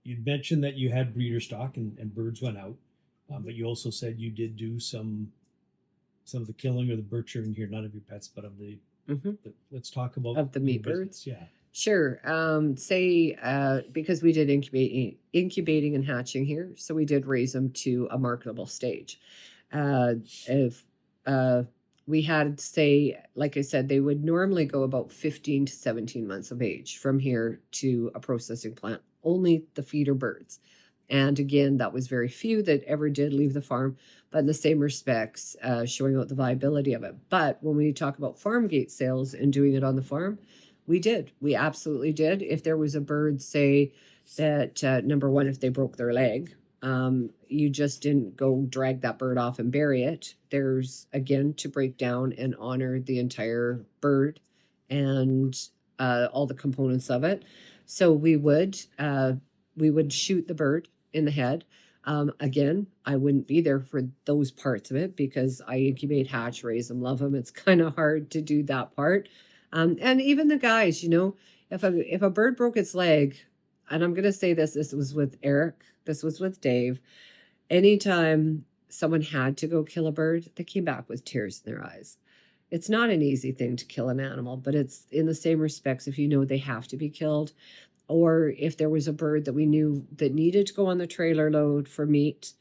you mentioned that you had breeder stock and birds went out, but you also said you did do some of the killing or the butchering here, not of your pets, but of let's talk about Of the your meat birds. business. Yeah. Sure. Say because we did incubating and hatching here, so we did raise them to a marketable stage. If we had, say, like I said, they would normally go about 15 to 17 months of age from here to a processing plant. Only the feeder birds. And again, that was very few that ever did leave the farm, but in the same respects, showing out the viability of it. But when we talk about farm gate sales and doing it on the farm, we did. We absolutely did. If there was a bird, say, that number one, if they broke their leg, you just didn't go drag that bird off and bury it. There's, again, to break down and honor the entire bird and all the components of it. So we would shoot the bird in the head. Again, I wouldn't be there for those parts of it because I incubate, hatch, raise them, love them. It's kind of hard to do that part. And even the guys, if a bird broke its leg, and I'm gonna say this was with Eric, this was with Dave. Anytime someone had to go kill a bird, they came back with tears in their eyes. It's not an easy thing to kill an animal, but it's in the same respects if you know they have to be killed, or if there was a bird that we knew that needed to go on the trailer load for meat,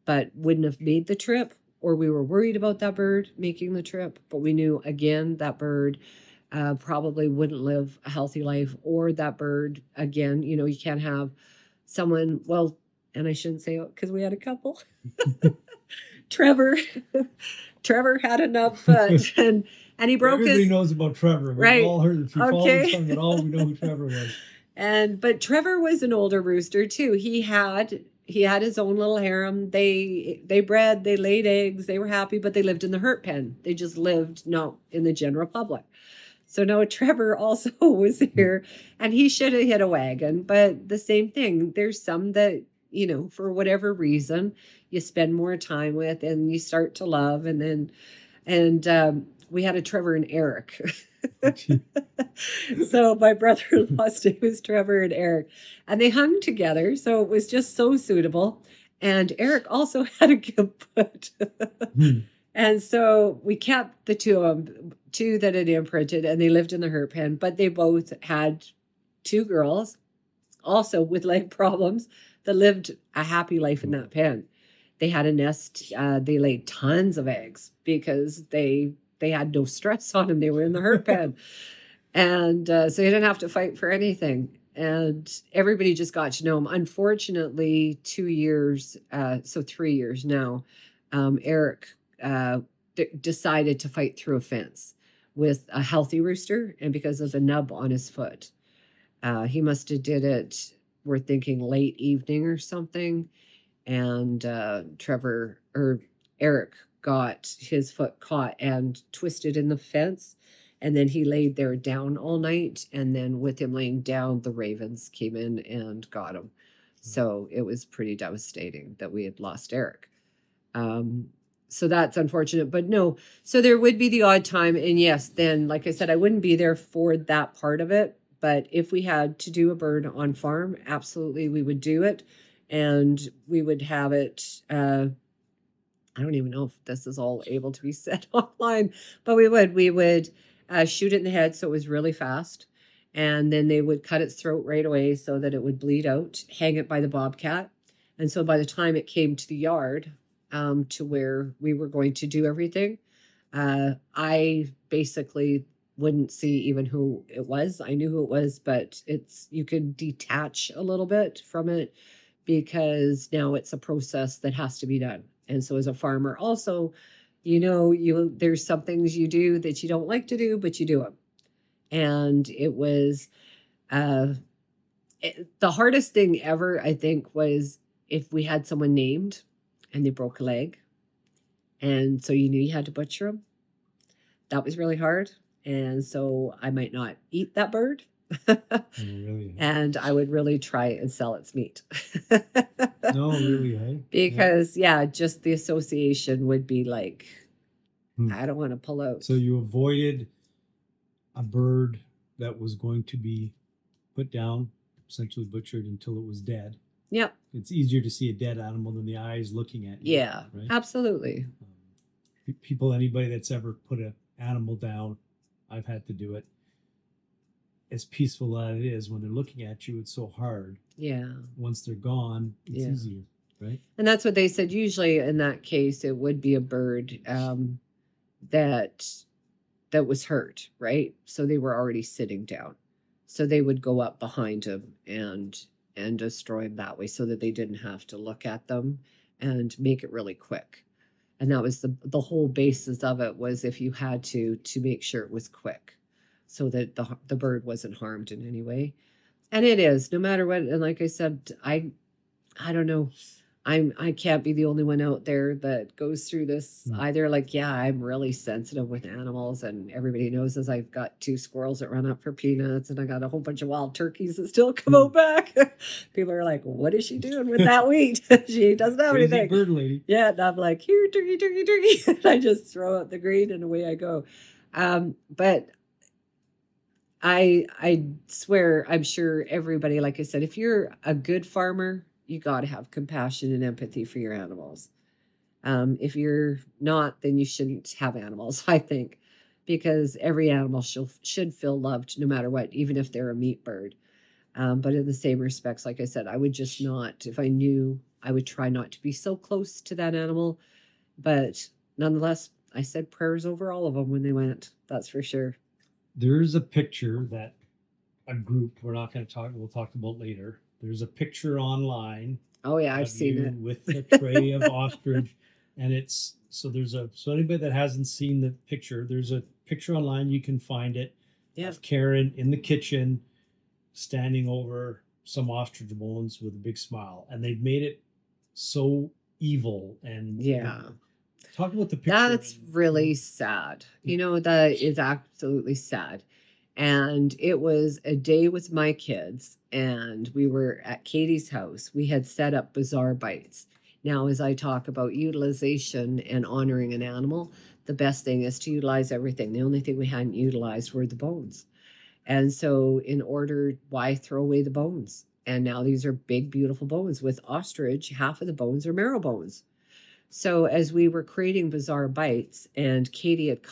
but wouldn't have made the trip, or we were worried about that bird making the trip, but we knew again that bird probably wouldn't live a healthy life, or that bird, again, you can't have someone, well, and I shouldn't say it because we had a couple. Trevor, Trevor had enough, and he broke Everybody his. knows about Trevor. We've Right. all heard. If you follow Okay. the song at all, we know who Trevor was. But Trevor was an older rooster too. He had his own little harem. They bred, they laid eggs, they were happy, but they lived in the herd pen. They just lived not in the general public. So no, Trevor also was here, and he should have hit a wagon. But the same thing, there's some that, for whatever reason, you spend more time with and you start to love. And we had a Trevor and Eric. So my brother-in-law's name was Trevor and Eric, and they hung together. So it was just so suitable. And Eric also had a gimp foot. And so we kept the two of them, two that had imprinted, and they lived in the herd pen, but they both had two girls, also with leg problems, that lived a happy life in that pen. They had a nest. They laid tons of eggs because they had no stress on them. They were in the herd pen. And so they didn't have to fight for anything. And everybody just got to know them. Unfortunately, 2 years, so 3 years now, Eric decided to fight through a fence with a healthy rooster, and because of the nub on his foot. He must have did it, we're thinking late evening or something, and Eric got his foot caught and twisted in the fence, and then he laid there down all night, and then with him laying down, the ravens came in and got him. So it was pretty devastating that we had lost Eric. So that's unfortunate, but no. So there would be the odd time, and yes, then like I said, I wouldn't be there for that part of it. But if we had to do a bird on farm, absolutely we would do it, and we would have it. I don't even know if this is all able to be said online, but we would shoot it in the head so it was really fast, and then they would cut its throat right away so that it would bleed out, hang it by the bobcat, and so by the time it came to the yard, to where we were going to do everything, I basically wouldn't see even who it was. I knew who it was, but you could detach a little bit from it because now it's a process that has to be done. And so as a farmer also, there's some things you do that you don't like to do, but you do them. And it was the hardest thing ever, I think, was if we had someone named and they broke a leg, and so you knew you had to butcher them. That was really hard. And so I might not eat that bird. Really? And I would really try and sell its meat. No, really, eh? Because, just the association would be like, I don't want to pull out. So you avoided a bird that was going to be put down, essentially butchered until it was dead. Yep. It's easier to see a dead animal than the eyes looking at you. Yeah, Right. absolutely. People, anybody that's ever put an animal down, I've had to do it. As peaceful as it is, when they're looking at you, it's so hard. Yeah. Once they're gone, it's Yeah. easier, right? And that's what they said. Usually in that case, it would be a bird that was hurt, right? So they were already sitting down. So they would go up behind him and destroy him that way so that they didn't have to look at them and make it really quick. And that was the whole basis of it, was if you had to make sure it was quick so that the bird wasn't harmed in any way. And it is, no matter what. And like I said, I don't know. I can't be the only one out there that goes through this either. Like, yeah, I'm really sensitive with animals, and everybody knows as I've got 2 squirrels that run up for peanuts, and I got a whole bunch of wild turkeys that still come out back. People are like, what is she doing with that wheat? She doesn't have Crazy anything. bird lady. Yeah, and I'm like, here, turkey, turkey, turkey. And I just throw out the grain and away I go. But I swear, I'm sure everybody, like I said, if you're a good farmer, you got to have compassion and empathy for your animals. If you're not, then you shouldn't have animals, I think, because every animal should feel loved no matter what, even if they're a meat bird. But in the same respects, like I said, I would just not, if I knew, I would try not to be so close to that animal. But nonetheless, I said prayers over all of them when they went. That's for sure. There's a picture that a group, we're not going to talk, we'll talk about later. There's a picture online. Oh yeah, I've of seen you it. with a tray of ostrich, and it's so anybody that hasn't seen the picture, there's a picture online, you can find it. Yeah. Of Karen in the kitchen, standing over some ostrich bones with a big smile, and they've made it so evil. And Yeah. talk about the picture. That's really sad. You know, that is absolutely sad. And it was a day with my kids, and we were at Katie's house. We had set up Bizarre Bites. Now, as I talk about utilization and honoring an animal, the best thing is to utilize everything. The only thing we hadn't utilized were the bones. And so, why throw away the bones? And now these are big, beautiful bones. With ostrich, half of the bones are marrow bones. So as we were creating Bizarre Bites, and Katie did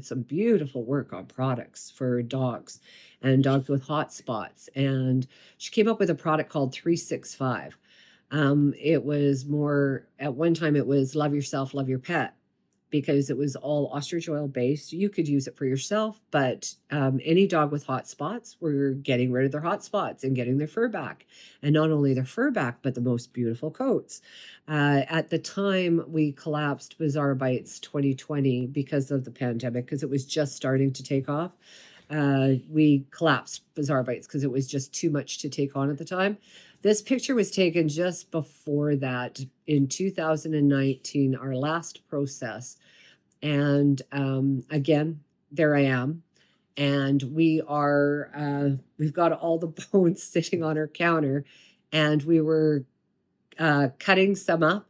some beautiful work on products for dogs and dogs with hot spots. And she came up with a product called 365. It was more, at one time it was love yourself, love your pet, because it was all ostrich oil based. You could use it for yourself, but any dog with hot spots, we're getting rid of their hot spots and getting their fur back. And not only their fur back, but the most beautiful coats. At the time, we collapsed Bizarre Bites 2020 because of the pandemic, because it was just starting to take off. We collapsed Bizarre Bites because it was just too much to take on at the time. This picture was taken just before that in 2019, our last process. And again, there I am. And we've got all the bones sitting on our counter, and we were cutting some up,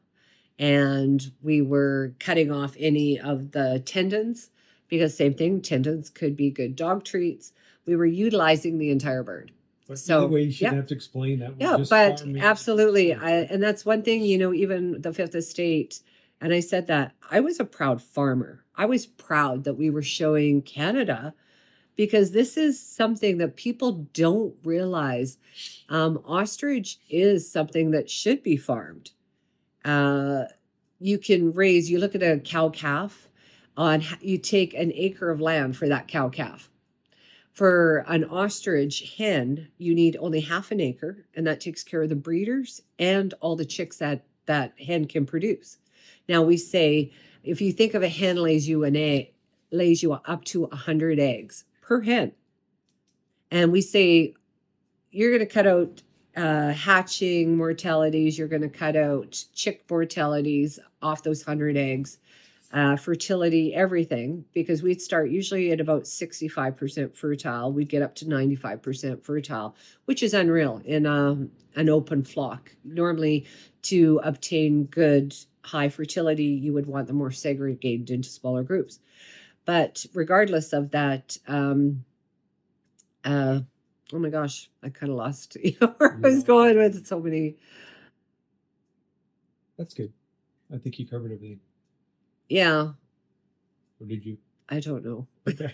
and we were cutting off any of the tendons, because same thing, tendons could be good dog treats. We were utilizing the entire bird. But So, anyway, you shouldn't yeah. have to explain that. Yeah, but absolutely. And that's one thing, even the Fifth Estate, and I said that I was a proud farmer. I was proud that we were showing Canada, because this is something that people don't realize. Ostrich is something that should be farmed. You look at a cow calf, you take an acre of land for that cow calf. For an ostrich hen, you need only half an acre, and that takes care of the breeders and all the chicks that hen can produce. Now, we say, if you think of a hen lays you up to 100 eggs per hen. And we say, you're going to cut out hatching mortalities, you're going to cut out chick mortalities off those 100 eggs. Fertility, everything, because we'd start usually at about 65% fertile. We'd get up to 95% fertile, which is unreal in an open flock. Normally, to obtain good high fertility, you would want them more segregated into smaller groups. But regardless of that, Oh my gosh, I kind of lost where I was going with so many. That's good. I think you covered everything. Yeah, Or did you? I don't know. Okay.